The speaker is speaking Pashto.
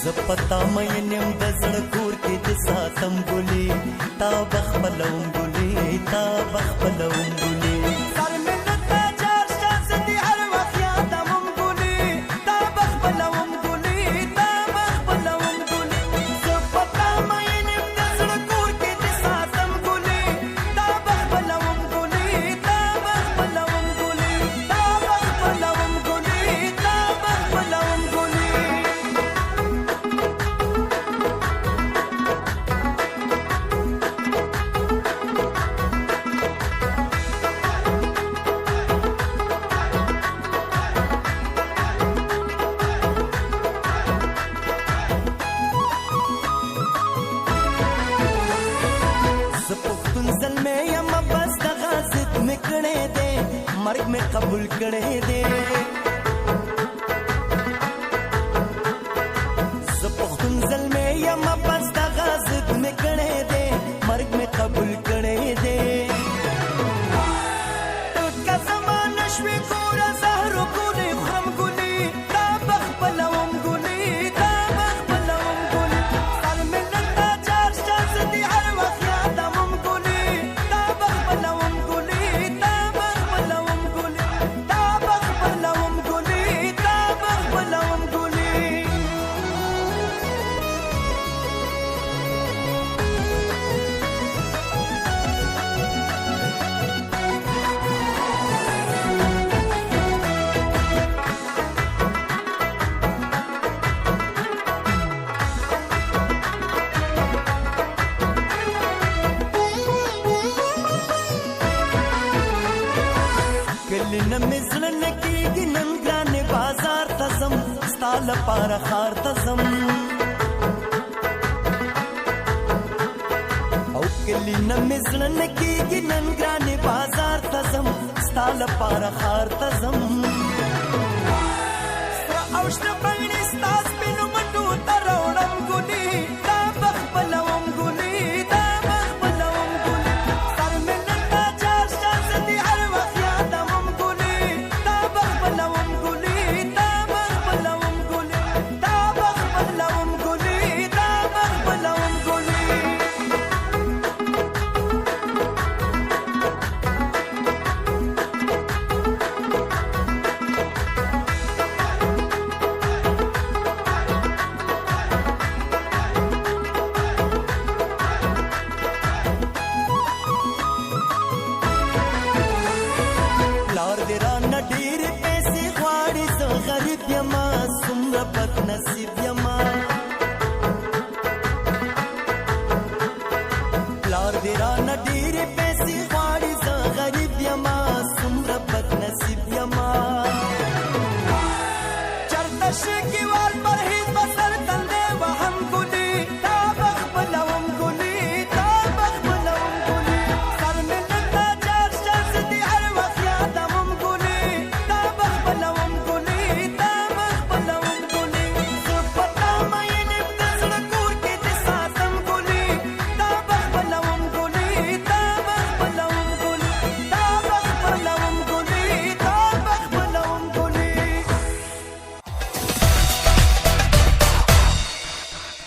زپتا مې نیم د زړه کور کې د ساتم ګلې تا بخپلوم ګلې تا بخپلوم ګلې سر مې نته چار شانس دي هر وخت یادوم ګلې تا بخپلوم ګلې تا بخپلوم ګلې زپتا مې نیم د زړه کور کې د ساتم ګلې تا بخپلوم ګلې تا بخپلوم ګلې تا بخپلوم ګلې تا بخپلوم ګلې مرگ में कबूल करे दे ज़पुख्तुन ज़ल में या मबस दा गाज़िद में करे दे مرग में कबूल करे दे का ज़माना शवी कोरा ज़हरो गुली ख़रम गुली ता बख़पलवम गुली ता बख़पलवम गुली सर में नता चार शाज़ दी हर वक़्त यादमम गुली ता बख़पलवम गुली ता बख़पलवम गुली ता बख़पलवम गुली ता बख़पलवम गुली کلن مزلن کیږي نن ګران بازار تزم ستال پار خار تزم او کلن مزلن کیږي نن ګران بازار تزم ستال پار خار تزم او شته پاینې ستاس بینو منډو تروړم ګلي تا بخپلوم ګلي تا بخپلوم ګلي سر مې نتا چار شانس دي هر وخت یادوم ګلي تا بخپلوم ګلي تا بخپلوم ګلي تا بخپلوم ګلي تا بخپلوم ګلي لار دې را نه ډېرې پیسې غواړي زه غریب یمه څومره بد نصیب یم